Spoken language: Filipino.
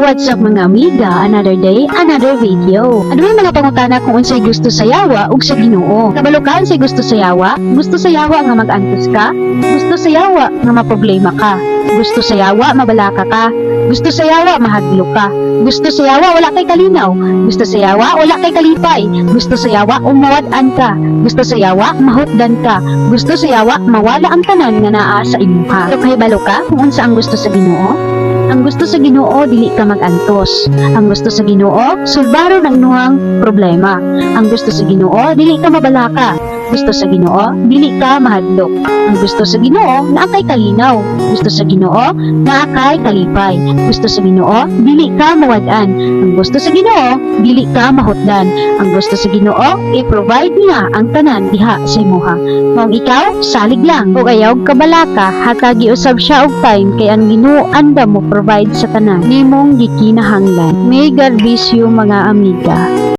What's up mga amiga? Another day, another video. Ano may mga pangutana kung unsay gusto sa yawa ug sa Ginoo? Kabalo ka unsay gusto sa yawa? Gusto sa yawa nga mag-antos ka? Gusto sa yawa nga maproblema ka? Gusto sa yawa mabalaka ka? Gusto sa yawa mahadlo ka? Gusto sa yawa wala kay kalinaw? Gusto sa yawa wala kay kalipay? Gusto sa yawa umawad-an ka? Gusto sa yawa mahutdan ka? Gusto sa yawa mawala ang tanan nga naa sa imuha? Pero kahibalo ka kung unsa ang gusto sa Ginoo? Ang gusto sa Ginoo dili ka mag-antos. Ang gusto sa Ginoo sulbaro ng nuhang problema. Ang gusto sa Ginoo dili ka mabalaka. Gusto sa Ginoo dili ka mahadlok. Ang gusto sa Ginoo naa kay kalinaw. Gusto sa Ginoo naa kay kalipay. Gusto sa Ginoo dili ka mawad-an. Ang gusto sa Ginoo dili ka mahutdan. Ang gusto sa Ginoo i-provide niya ang tanan diha sa imuha. Mao ikaw salig lang ug ayaw kabalaka hatag giusab siya og time kay ang Ginoo anda mo provide sa tanan nimong gikinahanglan. May God bless you mga amiga.